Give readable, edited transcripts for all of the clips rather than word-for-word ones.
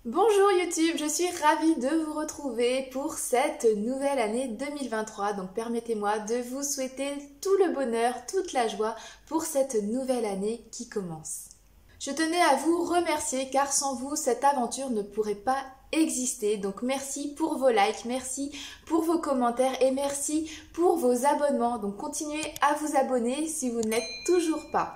Bonjour YouTube, je suis ravie de vous retrouver pour cette nouvelle année 2023. Donc permettez-moi de vous souhaiter tout le bonheur, toute la joie pour cette nouvelle année qui commence. Je tenais à vous remercier car sans vous, cette aventure ne pourrait pas exister. Donc merci pour vos likes, merci pour vos commentaires et merci pour vos abonnements. Donc continuez à vous abonner si vous ne l'êtes toujours pas.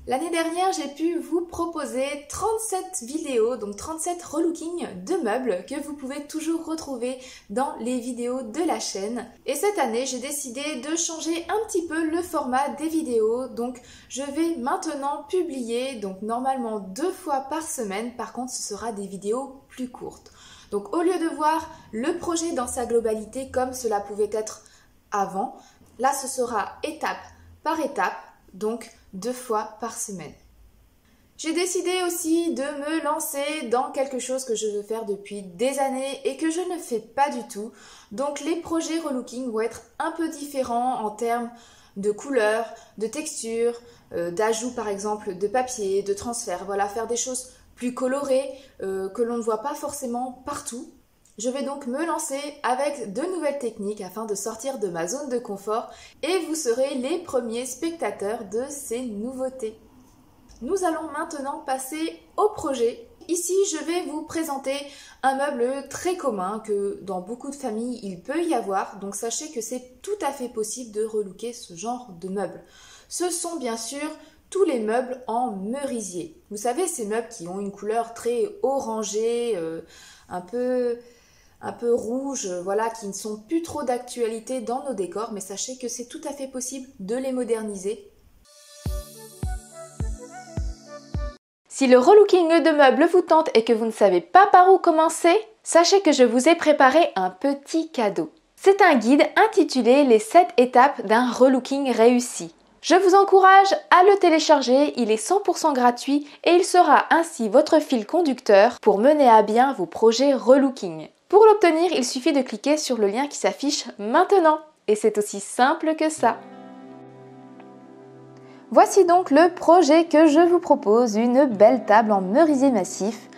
L'année dernière, j'ai pu vous proposer 37 vidéos, donc 37 relookings de meubles que vous pouvez toujours retrouver dans les vidéos de la chaîne. Et cette année, j'ai décidé de changer un petit peu le format des vidéos. Donc, je vais maintenant publier, donc normalement 2 fois par semaine. Par contre, ce sera des vidéos plus courtes. Donc, au lieu de voir le projet dans sa globalité comme cela pouvait être avant, là, ce sera étape par étape. Donc 2 fois par semaine. J'ai décidé aussi de me lancer dans quelque chose que je veux faire depuis des années et que je ne fais pas du tout. Donc les projets relooking vont être un peu différents en termes de couleurs, de texture, d'ajout par exemple de papier, de transfert. Voilà, faire des choses plus colorées que l'on ne voit pas forcément partout. Je vais donc me lancer avec de nouvelles techniques afin de sortir de ma zone de confort et vous serez les premiers spectateurs de ces nouveautés. Nous allons maintenant passer au projet. Ici, je vais vous présenter un meuble très commun que dans beaucoup de familles, il peut y avoir. Donc sachez que c'est tout à fait possible de relooker ce genre de meubles. Ce sont bien sûr tous les meubles en merisier. Vous savez, ces meubles qui ont une couleur très orangée, un peu rouge, voilà, qui ne sont plus trop d'actualité dans nos décors, mais sachez que c'est tout à fait possible de les moderniser. Si le relooking de meubles vous tente et que vous ne savez pas par où commencer, sachez que je vous ai préparé un petit cadeau. C'est un guide intitulé Les 7 étapes d'un relooking réussi. Je vous encourage à le télécharger, il est 100% gratuit et il sera ainsi votre fil conducteur pour mener à bien vos projets relooking. Pour l'obtenir, il suffit de cliquer sur le lien qui s'affiche maintenant. Et c'est aussi simple que ça. Voici donc le projet que je vous propose, une belle table en merisier massif.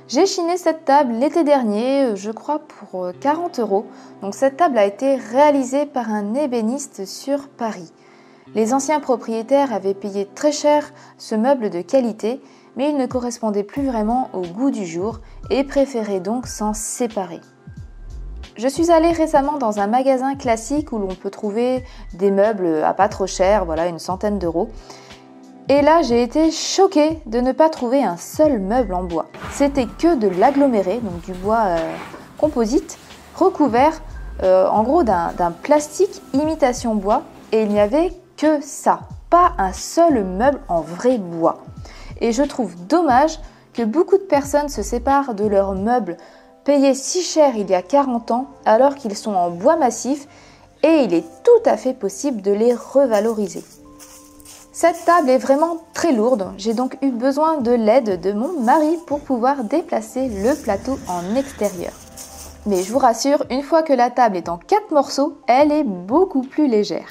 J'ai chiné cette table l'été dernier, je crois pour 40 €. Donc cette table a été réalisée par un ébéniste sur Paris. Les anciens propriétaires avaient payé très cher ce meuble de qualité, mais il ne correspondait plus vraiment au goût du jour et préféraient donc s'en séparer. Je suis allée récemment dans un magasin classique où l'on peut trouver des meubles à pas trop cher, voilà, une centaine d'euros. Et là, j'ai été choquée de ne pas trouver un seul meuble en bois. C'était que de l'aggloméré, donc du bois composite, recouvert en gros d'un plastique imitation bois, et il n'y avait que ça, pas un seul meuble en vrai bois. Et je trouve dommage que beaucoup de personnes se séparent de leurs meubles payés si cher il y a 40 ans alors qu'ils sont en bois massif et il est tout à fait possible de les revaloriser. Cette table est vraiment très lourde, j'ai donc eu besoin de l'aide de mon mari pour pouvoir déplacer le plateau en extérieur. Mais je vous rassure, une fois que la table est en 4 morceaux, elle est beaucoup plus légère.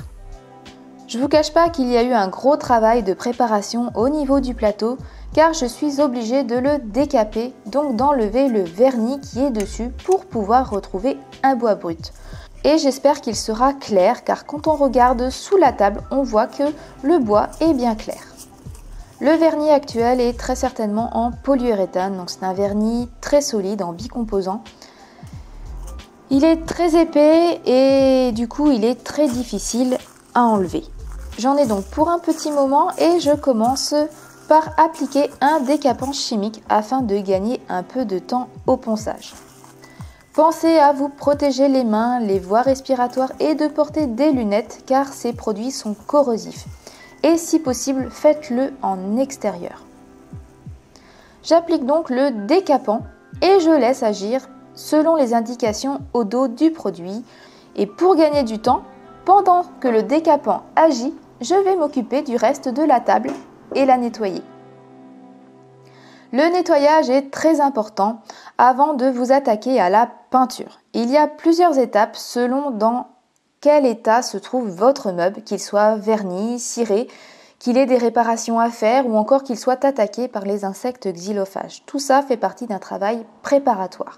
Je ne vous cache pas qu'il y a eu un gros travail de préparation au niveau du plateau car je suis obligée de le décaper, donc d'enlever le vernis qui est dessus pour pouvoir retrouver un bois brut. Et j'espère qu'il sera clair car quand on regarde sous la table, on voit que le bois est bien clair. Le vernis actuel est très certainement en polyuréthane, donc c'est un vernis très solide en bicomposant. Il est très épais et du coup il est très difficile à enlever. J'en ai donc pour un petit moment et je commence par appliquer un décapant chimique afin de gagner un peu de temps au ponçage. Pensez à vous protéger les mains, les voies respiratoires et de porter des lunettes car ces produits sont corrosifs. Et si possible, faites-le en extérieur. J'applique donc le décapant et je laisse agir selon les indications au dos du produit. Et pour gagner du temps, pendant que le décapant agit, je vais m'occuper du reste de la table et la nettoyer. Le nettoyage est très important avant de vous attaquer à la peinture. Il y a plusieurs étapes selon dans quel état se trouve votre meuble, qu'il soit verni, ciré, qu'il ait des réparations à faire ou encore qu'il soit attaqué par les insectes xylophages. Tout ça fait partie d'un travail préparatoire.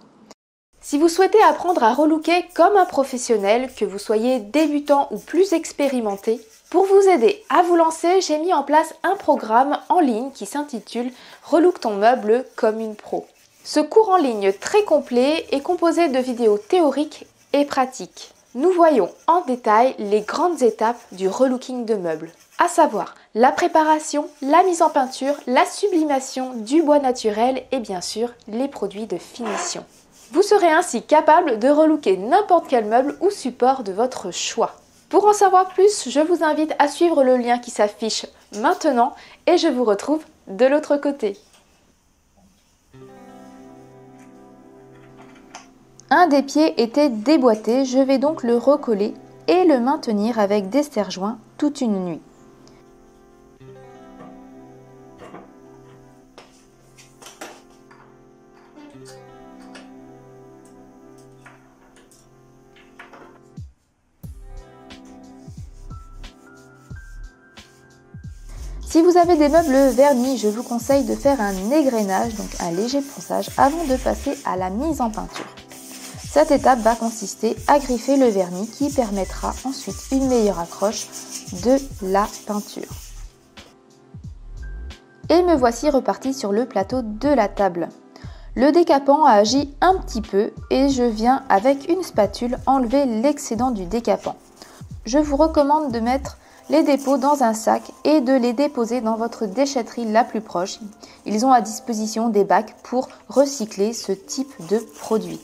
Si vous souhaitez apprendre à relooker comme un professionnel, que vous soyez débutant ou plus expérimenté, pour vous aider à vous lancer, j'ai mis en place un programme en ligne qui s'intitule « Relook ton meuble comme une pro ». Ce cours en ligne très complet est composé de vidéos théoriques et pratiques. Nous voyons en détail les grandes étapes du relooking de meubles, à savoir la préparation, la mise en peinture, la sublimation du bois naturel et bien sûr les produits de finition. Vous serez ainsi capable de relooker n'importe quel meuble ou support de votre choix. Pour en savoir plus, je vous invite à suivre le lien qui s'affiche maintenant et je vous retrouve de l'autre côté. Un des pieds était déboîté, je vais donc le recoller et le maintenir avec des serre-joints toute une nuit. Si vous avez des meubles vernis, je vous conseille de faire un égrainage, donc un léger ponçage, avant de passer à la mise en peinture. Cette étape va consister à griffer le vernis qui permettra ensuite une meilleure accroche de la peinture. Et me voici reparti sur le plateau de la table. Le décapant a agi un petit peu et je viens avec une spatule enlever l'excédent du décapant. Je vous recommande de mettre les dépôts dans un sac et de les déposer dans votre déchetterie la plus proche. Ils ont à disposition des bacs pour recycler ce type de produit.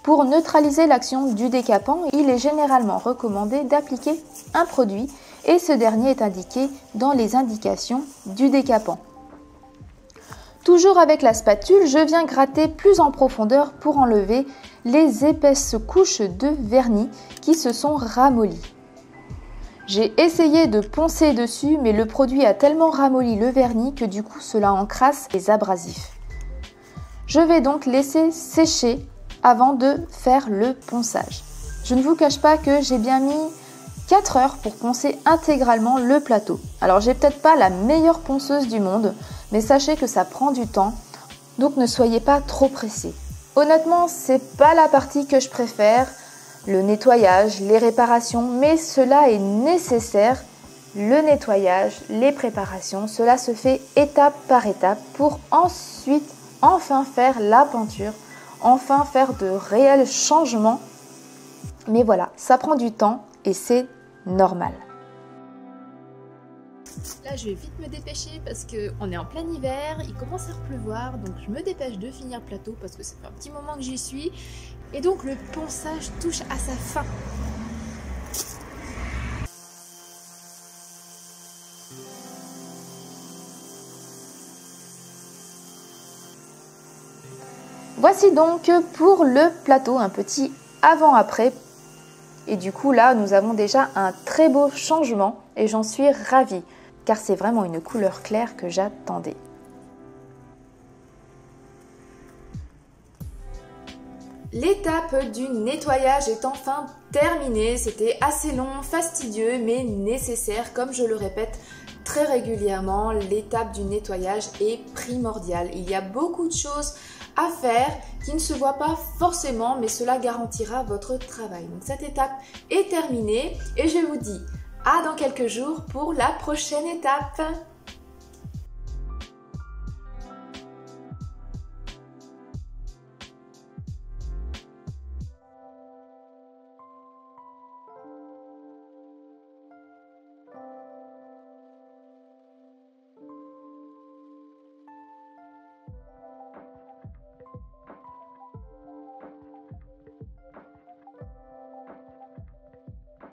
Pour neutraliser l'action du décapant, il est généralement recommandé d'appliquer un produit et ce dernier est indiqué dans les indications du décapant. Toujours avec la spatule, je viens gratter plus en profondeur pour enlever les épaisses couches de vernis qui se sont ramollies. J'ai essayé de poncer dessus, mais le produit a tellement ramolli le vernis que du coup cela encrasse les abrasifs. Je vais donc laisser sécher avant de faire le ponçage. Je ne vous cache pas que j'ai bien mis 4 heures pour poncer intégralement le plateau. Alors j'ai peut-être pas la meilleure ponceuse du monde, mais sachez que ça prend du temps, donc ne soyez pas trop pressés. Honnêtement, c'est pas la partie que je préfère, le nettoyage, les réparations, mais cela est nécessaire. Le nettoyage, les préparations, cela se fait étape par étape pour ensuite enfin faire la peinture, enfin faire de réels changements. Mais voilà, ça prend du temps et c'est normal. Là, je vais vite me dépêcher parce qu'on est en plein hiver, il commence à pleuvoir, donc je me dépêche de finir le plateau parce que ça fait un petit moment que j'y suis. Et donc le ponçage touche à sa fin. Voici donc pour le plateau un petit avant-après. Et du coup là, nous avons déjà un très beau changement et j'en suis ravie car c'est vraiment une couleur claire que j'attendais. L'étape du nettoyage est enfin terminée. C'était assez long, fastidieux, mais nécessaire. Comme je le répète très régulièrement, l'étape du nettoyage est primordiale. Il y a beaucoup de choses à faire qui ne se voient pas forcément, mais cela garantira votre travail. Donc cette étape est terminée et je vous dis à dans quelques jours pour la prochaine étape.